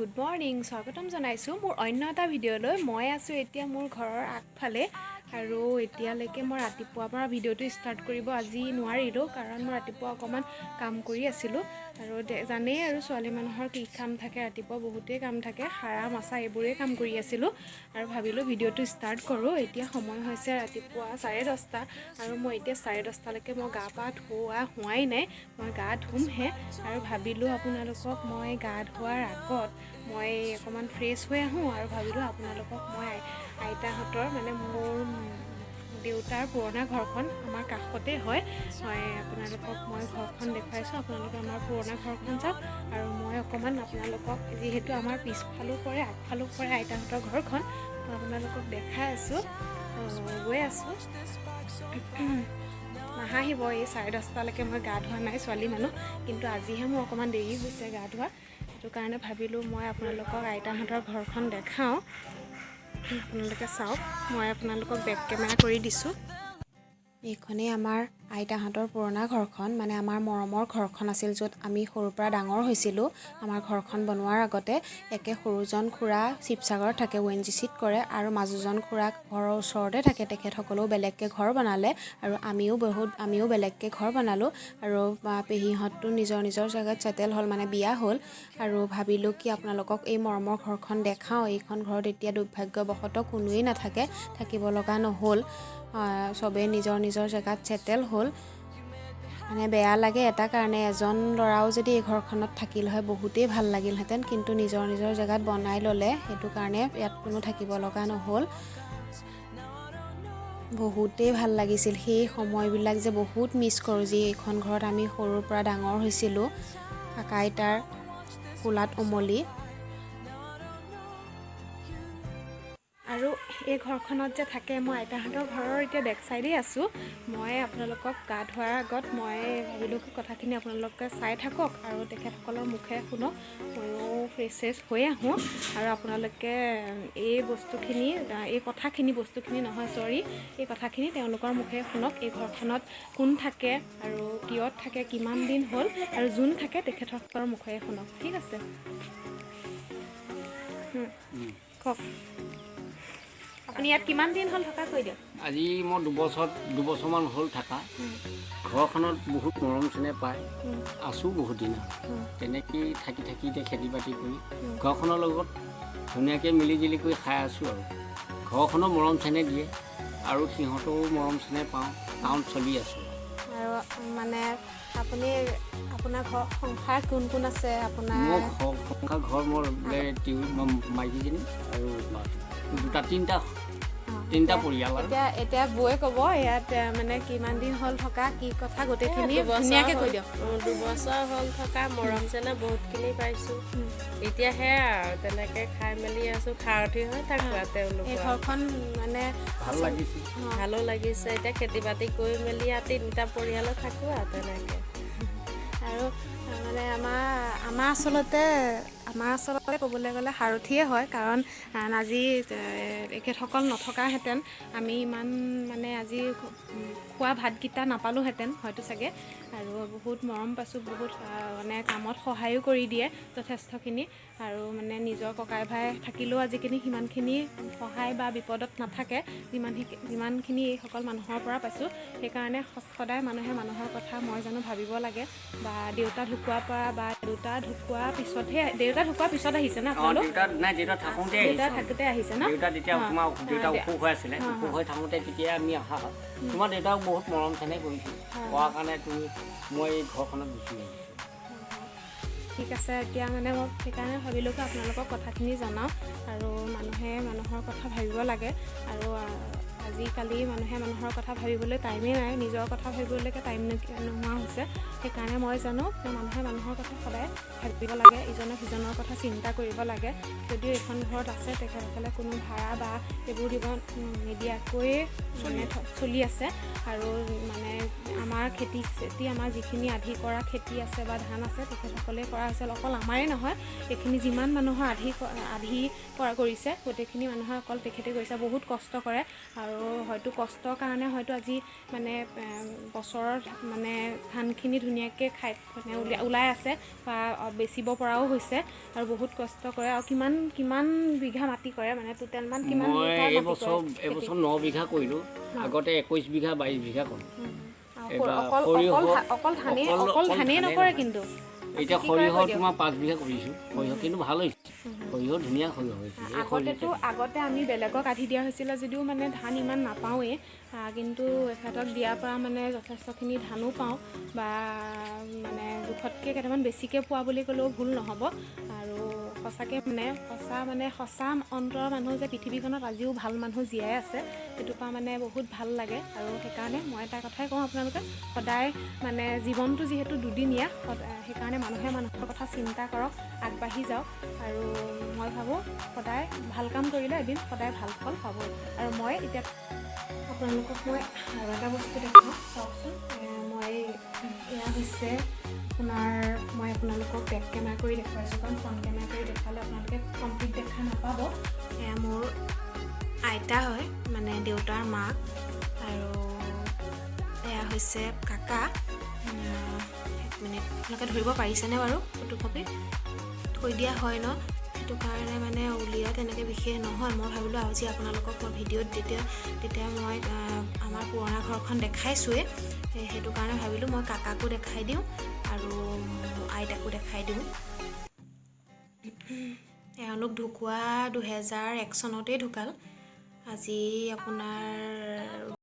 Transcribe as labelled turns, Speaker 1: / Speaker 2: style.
Speaker 1: Good morning স্বাগতম জনাইছোঁ মোৰ অন্য এটা ভিডিঅ'লৈ মই আছোঁ এতিয়া মোৰ ঘৰৰ আগফালে আৰু এতিয়ালৈকে মই ৰাতিপুৱাৰ পৰা ভিডিঅ'টো ষ্টাৰ্ট কৰিব আজি নোৱাৰিলোঁ কাৰণ মই ৰাতিপুৱা অকণমান কাম কৰি আছিলোঁ আৰু জানেই আৰু ছোৱালী মানুহৰ কি কাম থাকে ৰাতিপুৱা বহুতেই কাম থাকে সাৰা মচা এইবোৰেই কাম কৰি আছিলোঁ আৰু ভাবিলোঁ ভিডিঅ'টো ষ্টাৰ্ট কৰোঁ এতিয়া সময় হৈছে ৰাতিপুৱা 10:30 আৰু মই এতিয়া 10:30লৈকে মই গা পা হোৱাই নাই মই গা ধুমহে আৰু ভাবিলোঁ আপোনালোকক মই গা ধোৱাৰ আগত মই অকণমান ফ্ৰেছ হৈ আহোঁ আৰু ভাবিলোঁ আপোনালোকক মই আইতাহঁতৰ মানে মোৰ দেউতাৰ পুৰণা ঘৰখন আমাৰ কাষতে হয় আপোনালোকক মই ঘৰখন দেখুৱাইছোঁ আপোনালোকে আমাৰ পুৰণা ঘৰখন চাওক আৰু মই অকণমান আপোনালোকক যিহেতু আমাৰ পিছফালেও পৰে আগফালেও পৰে আইতাহঁতৰ ঘৰখন মই আপোনালোকক দেখাই আছোঁ গৈ আছোঁ নাহাঁহিব এই 10:30লৈকে মই গা ধোৱা নাই ছোৱালী মানুহ কিন্তু আজিহে মোৰ অকণমান দেৰি হৈছে গা ধোৱা সেইটো কাৰণে ভাবিলোঁ মই আপোনালোকক আইতাহঁতৰ ঘৰখন দেখাওঁ আপোনালোকে চাওক মই আপোনালোকক বেক কেমেৰা কৰি দিছোঁ এইখনেই আমাৰ আইতাহঁতৰ পুৰণা ঘৰখন মানে আমাৰ মৰমৰ ঘৰখন আছিল য'ত আমি সৰুৰ পৰা ডাঙৰ হৈছিলোঁ আমাৰ ঘৰখন বনোৱাৰ আগতে একে সৰুজন খুৰা শিৱসাগৰত থাকে ONGCত কৰে আৰু মাজুজন খুৰা ঘৰৰ ওচৰতে থাকে তেখেতসকলেও বেলেগকৈ ঘৰ বনালে আৰু আমিও বেলেগকৈ ঘৰ বনালোঁ আৰু পেহীহঁতটো নিজৰ জেগাত ছেটেল হ'ল মানে বিয়া হ'ল আৰু ভাবিলোঁ কি আপোনালোকক এই মৰমৰ ঘৰখন দেখাওঁ এইখন ঘৰত এতিয়া দুৰ্ভাগ্যবশতঃ কোনোৱেই নাথাকে থাকিব লগা নহ'ল চবেই নিজৰ জেগাত ছেটেল হ'ল মানে বেয়া লাগে এটা কাৰণে এজন ল'ৰাও যদি এই ঘৰখনত থাকিল হয় বহুতেই ভাল লাগিলহেঁতেন কিন্তু নিজৰ জেগাত বনাই ল'লে সেইটো কাৰণে ইয়াত কোনো থাকিব লগা নহ'ল বহুতেই ভাল লাগিছিল সেই সময়বিলাক যে বহুত মিছ কৰোঁ যি এইখন ঘৰত আমি সৰুৰ পৰা ডাঙৰ হৈছিলোঁ কাকা আইতাৰ কোলাত উমলি আৰু এই ঘৰখনত যে থাকে মই আইতাহঁতৰ ঘৰৰ এতিয়া বেক চাইডেই আছোঁ মই আপোনালোকক গা ধোৱাৰ আগত মই ভাবিলোঁ কথাখিনি আপোনালোকে চাই থাকক আৰু তেখেতসকলৰ মুখে শুনক ময়ো ফ্ৰেছ হৈ আহোঁ আৰু আপোনালোকে এই বস্তুখিনি নহয় এই কথাখিনি তেওঁলোকৰ মুখে শুনক এই ঘৰখনত কোন থাকে আৰু কিয় থাকে কিমান দিন হ'ল আৰু যোন থাকে তেখেতসকলৰ মুখে শুনক ঠিক আছে কওক আপুনি ইয়াত কিমান দিন হ'ল থকা কৈ দিয়ক
Speaker 2: আজি মই দুবছৰমান হ'ল থকা ঘৰখনত বহুত মৰম চেনেহ পায় আছোঁ বহুত দিন তেনেকেই থাকি এতিয়া খেতি বাতি কৰি ঘৰখনৰ লগত ধুনীয়াকৈ মিলিজুলি কৰি খাই আছোঁ আৰু ঘৰখনৰ মৰম চেনেহ দিয়ে আৰু সিহঁতৰো মৰম চেনেহ পাওঁ টাউন চলি আছোঁ
Speaker 1: আৰু মানে আপুনি আপোনাৰ ঘৰ সংসাৰ কোন আছে আপোনাৰ
Speaker 2: মোৰ সংসাৰ ঘৰ মোৰ মাইকীজনী আৰু তিনিটা পৰিয়াল
Speaker 1: এতিয়া বৌয়ে ক'ব ইয়াত মানে কিমান দিন হ'ল থকা কি কথা গোটেইখিনি ধুনীয়াকৈ কৈ দিয়ক
Speaker 3: 2 বছৰ হ'ল থকা মৰম চেনেহ বহুতখিনি পাইছোঁ এতিয়া সেয়া আৰু তেনেকৈ খাই মেলি আছোঁ খাৰঠি হৈ থাকোঁ আৰু তেওঁলোক
Speaker 1: এই ঘৰখন মানে
Speaker 3: ভালো লাগিছে এতিয়া খেতি বাতি কৰি মেলি আৰু 3টা পৰিয়ালত থাকোঁ আৰু তেনেকৈ
Speaker 1: আৰু মানে আমাৰ আচলতে ক'বলৈ গ'লে সাৰথিয়ে হয় কাৰণ আজি এখেতসকল নথকাহেঁতেন আমি ইমান মানে আজি খোৱা ভাতকেইটা নাপালোঁহেঁতেন হয়তো চাগে আৰু বহুত মৰম পাইছোঁ বহুত মানে কামত সহায়ো কৰি দিয়ে যথেষ্টখিনি আৰু মানে নিজৰ ককাই ভাই থাকিলেও আজিকালি সিমানখিনি সহায় বা বিপদত নাথাকে যিমানখিনি এইসকল মানুহৰ পৰা পাইছোঁ সেইকাৰণে সদায় মানুহে মানুহৰ কথা মই জানো ভাবিব লাগে বা দেউতা ঢুকোৱাৰ পিছত আহিছে না
Speaker 2: দেউতা
Speaker 1: থাকোঁতে আহিছে ন
Speaker 2: দেউতা অসুখ হৈ আছিলে অসুখ হৈ থাকোঁতে তেতিয়া আমি অহা হয় তোমাৰ দেউতাক বহুত মৰম চেনেহ কৰিছোঁ কোৱাৰ কাৰণে মই এই ঘৰখনত গুচি আহিছোঁ
Speaker 1: ঠিক আছে এতিয়া মানে মই সেইকাৰণে ভাবিলোঁ কি আপোনালোকক কথাখিনি জনাওঁ আৰু মানুহে মানুহৰ কথা ভাবিব লাগে আৰু আজিকালি মানুহে মানুহৰ কথা ভাবিবলৈ টাইমেই নাই নিজৰ কথা ভাবিবলৈকে টাইম নোহোৱা হৈছে সেইকাৰণে মই জানো যে মানুহে মানুহৰ কথা সদায় ভাবিব লাগে ইজনে সিজনৰ কথা চিন্তা কৰিব লাগে যদিও এইখন ঘৰত আছে তেখেতসকলে কোনো ভাড়া বা এইবোৰ দিব নিদিয়াকৈয়ে চলি আছে আৰু মানে আমাৰ খেতি আমাৰ যিখিনি আধি কৰা খেতি আছে বা ধান আছে তেখেতসকলে কৰা হৈছে অকল আমাৰেই নহয় এইখিনি যিমান মানুহৰ আধি কৰিছে গোটেইখিনি মানুহে অকল তেখেতে কৰিছে বহুত কষ্ট কৰে আৰু আৰু হয়তো কষ্টৰ কাৰণে হয়তো আজি মানে বছৰত মানে ধানখিনি ধুনীয়াকৈ মানে ওলাই আছে বা বেচিব পৰাও হৈছে আৰু বহুত কষ্ট কৰে। আৰু কিমান বিঘা মাটি কৰে মানে টোটেলমান কিমান
Speaker 2: মই
Speaker 1: বিঘা মাটি
Speaker 2: এইবছৰ
Speaker 1: কৰে?
Speaker 2: 9 বিঘা কৰিলোঁ। আগতে 21 বিঘা 22 বিঘা কৰোঁ।
Speaker 1: অকল ধানেই নকৰে কিন্তু
Speaker 2: এতিয়া সৰিয়হ তোমাৰ 5 বিঘা কৰিছোঁ। সৰিয়হ কিন্তু ভাল হৈছে, সৰিয়হ ধুনীয়া সৰিয়হ হৈছে।
Speaker 1: আগতে আমি বেলেগক আধি দিয়া হৈছিলে যদিও মানে ধান ইমান নাপাওঁৱেই, কিন্তু এখেতক দিয়াৰ পৰা মানে যথেষ্টখিনি ধানো পাওঁ বা মানে জোখতকৈ কেইটামান বেছিকৈ পোৱা বুলি ক'লেও ভুল নহ'ব। আৰু সঁচাকৈ সঁচা অন্তৰৰ মানুহ যে পৃথিৱীখনত আজিও ভাল মানুহ জীয়াই আছে, সেইটোৰ পৰা মানে বহুত ভাল লাগে। আৰু সেইকাৰণে মই এটা কথাই কওঁ, আপোনালোকে সদায় মানে জীৱনটো যিহেতু দুদিনীয়া, সেইকাৰণে মানুহে মানুহৰ কথা চিন্তা কৰক, আগবাঢ়ি যাওক। আৰু মই ভাবোঁ সদায় ভাল কাম কৰিলে এদিন সদায় ভাল ফল পাব। আৰু মই এতিয়া আপোনালোকক মই আৰু এটা বস্তু দেখাওঁ, চাওকচোন। এয়া হৈছে মই আপোনালোকক বেক কেমেৰা কৰি দেখুৱাইছোঁ, কাৰণ ফ্ৰণ্ট কেমেৰা কৰি দেখুৱালে আপোনালোকে কমপ্লিট দেখা নাপাব। এয়া মোৰ আইতা হয়, মানে দেউতাৰ মাক, আৰু এয়া হৈছে কাকা। এক মিনিট, আপোনালোকে ধৰিব পাৰিছেনে বাৰু? ফটোকপি থৈ দিয়া হয় ন, সেইটো কাৰণে মানে উলিয়াই তেনেকৈ বিশেষ নহয়। মই ভাবিলোঁ আজি আপোনালোকক মই ভিডিঅ'ত তেতিয়া মই আমাৰ পুৰণা ঘৰখন দেখাইছোঁৱেই, সেইটো কাৰণে ভাবিলোঁ মই কাকাকো দেখাই দিওঁ আৰু আইতাকো দেখাই দিওঁ। এওঁলোক ঢুকুৱা 2001 চনতেই ঢুকাল। আজি আপোনাৰ